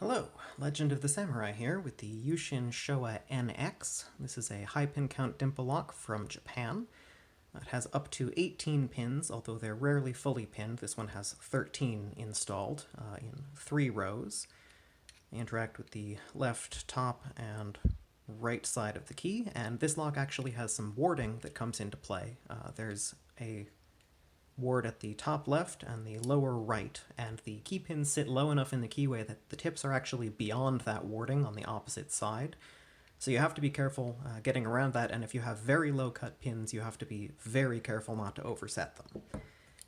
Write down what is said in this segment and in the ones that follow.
Hello, Legend of the Samurai here with the U-Shin Showa NX. This is a high pin count dimple lock from Japan. It has up to 18 pins, although they're rarely fully pinned. This one has 13 installed in 3 rows. They interact with the left, top, and right side of the key, and this lock actually has some warding that comes into play. There's a ward at the top left and the lower right, and the key pins sit low enough in the keyway that the tips are actually beyond that warding on the opposite side. So you have to be careful getting around that, and if you have very low cut pins, you have to be very careful not to overset them.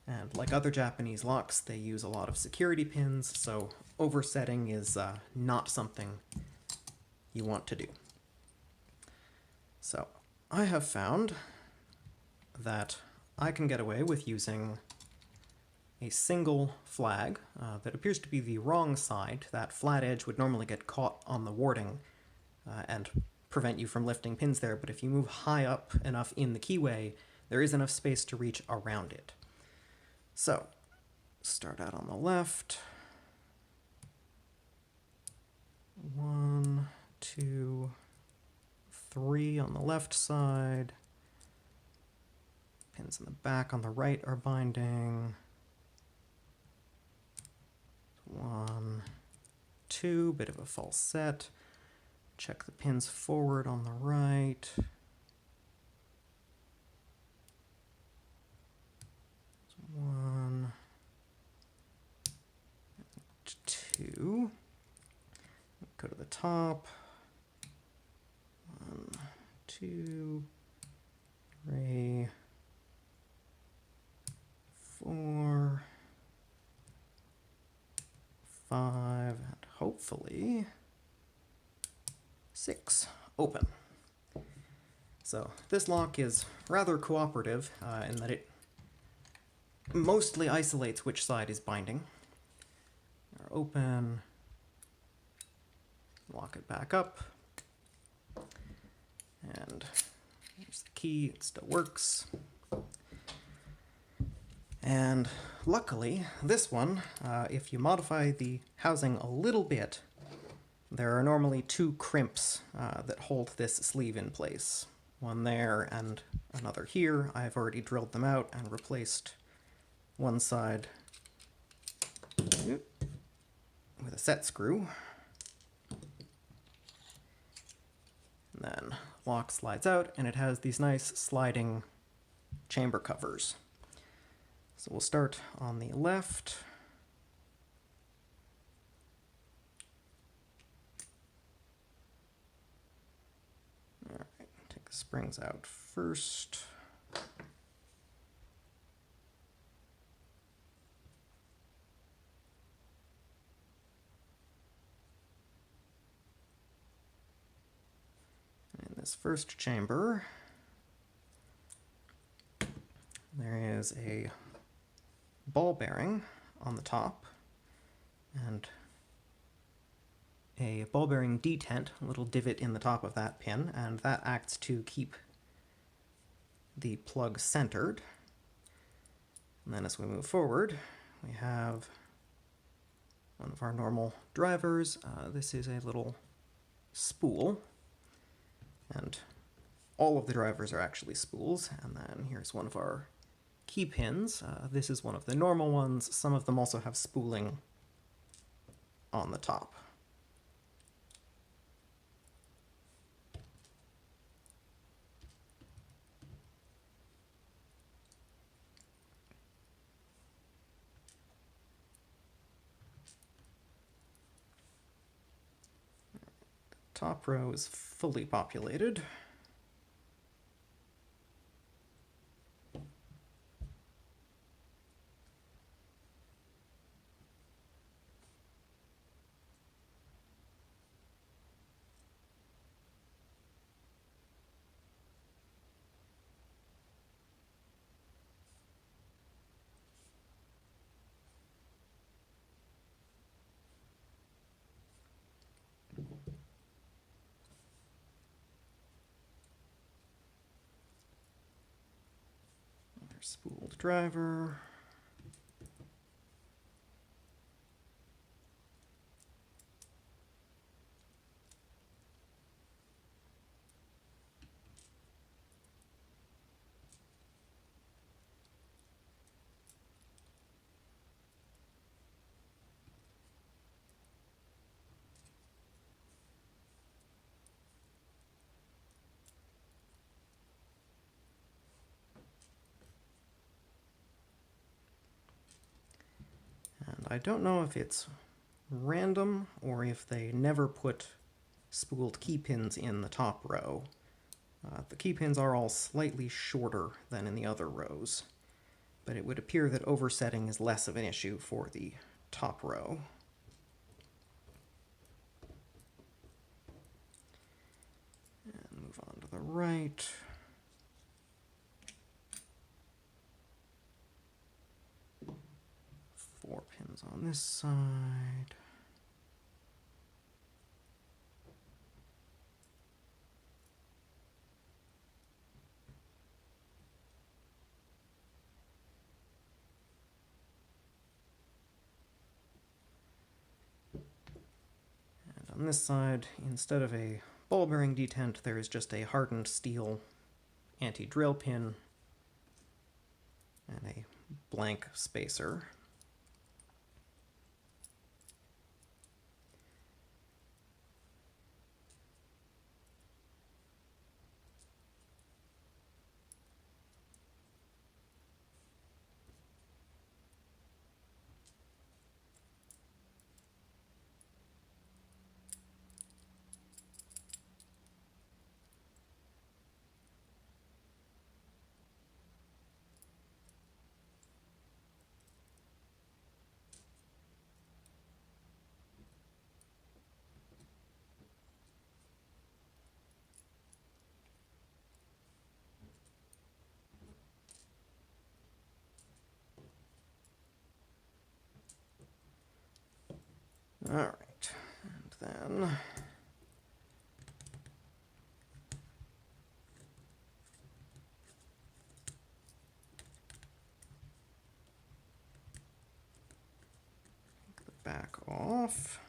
And like other Japanese locks, they use a lot of security pins, so oversetting is not something you want to do. So I have found that I can get away with using a single flag that appears to be the wrong side. That flat edge would normally get caught on the warding and prevent you from lifting pins there, but if you move high up enough in the keyway, there is enough space to reach around it. So, start out on the left. 1, 2, 3 on the left side. Pins in the back on the right are binding. 1, 2, bit of a false set. Check the pins forward on the right. 1, 2. Go to the top. 1, 2, 3. 4, 5, and hopefully 6. Open. So this lock is rather cooperative in that it mostly isolates which side is binding. Open, lock it back up, and here's the key. It still works. And luckily, this one, if you modify the housing a little bit, there are normally 2 crimps that hold this sleeve in place. One there and another here. I've already drilled them out and replaced one side with a set screw. And then lock slides out, and it has these nice sliding chamber covers. So we'll start on the left. All right, take the springs out first. In this first chamber, there is a ball bearing on the top and a ball bearing detent, a little divot in the top of that pin, and that acts to keep the plug centered. And then as we move forward, we have one of our normal drivers. This is a little spool, and all of the drivers are actually spools. And then here's one of our key pins. This is one of the normal ones. Some of them also have spooling on the top. The top row is fully populated. Another spooled driver. I don't know if it's random or if they never put spooled key pins in the top row. The key pins are all slightly shorter than in the other rows, but it would appear that oversetting is less of an issue for the top row. And move on to the right. Four pins on this side. And on this side, instead of a ball bearing detent, there is just a hardened steel anti-drill pin and a blank spacer. All right, and then take the back off.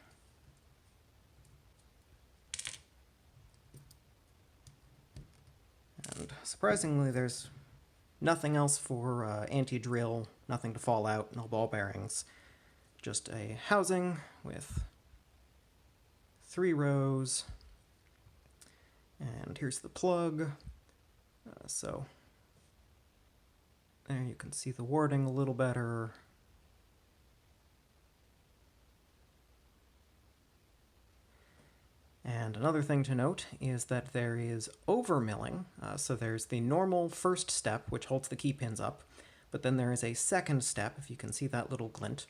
And surprisingly, there's nothing else for anti-drill, nothing to fall out, no ball bearings. Just a housing with 3 rows, and here's the plug. So there you can see the warding a little better. And another thing to note is that there is overmilling. So there's the normal first step, which holds the key pins up, but then there is a second step, if you can see that little glint.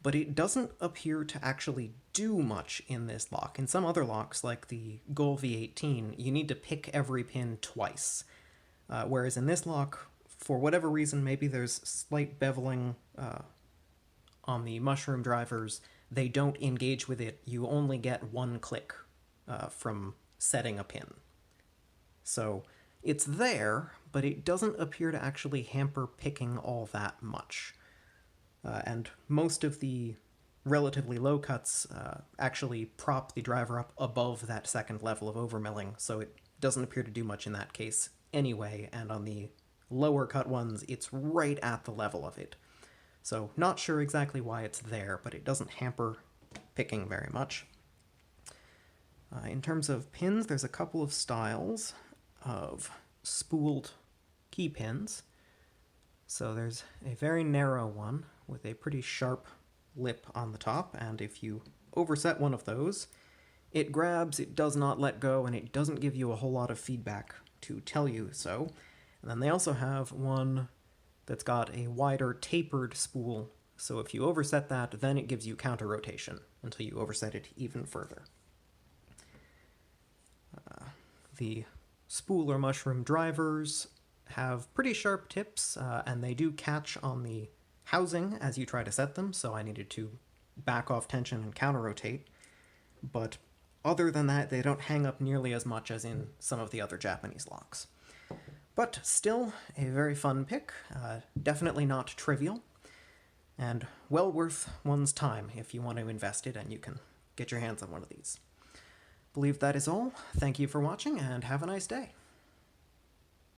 But it doesn't appear to actually do much in this lock. In some other locks, like the Goal V18, you need to pick every pin twice. Whereas in this lock, for whatever reason, maybe there's slight beveling on the mushroom drivers, they don't engage with it. You only get one click from setting a pin. So it's there, but it doesn't appear to actually hamper picking all that much. And most of the relatively low cuts actually prop the driver up above that second level of overmilling, so it doesn't appear to do much in that case anyway, and on the lower cut ones, it's right at the level of it. So not sure exactly why it's there, but it doesn't hamper picking very much. In terms of pins, there's a couple of styles of spooled key pins. So there's a very narrow one with a pretty sharp lip on the top, and if you overset one of those, it grabs, it does not let go, and it doesn't give you a whole lot of feedback to tell you so. And then they also have one that's got a wider tapered spool, so if you overset that, then it gives you counter rotation until you overset it even further. The spool or mushroom drivers have pretty sharp tips, and they do catch on the housing as you try to set them, so I needed to back off tension and counter-rotate. But other than that, they don't hang up nearly as much as in some of the other Japanese locks. But still, a very fun pick, definitely not trivial, and well worth one's time if you want to invest it and you can get your hands on one of these. I believe that is all. Thank you for watching, and have a nice day.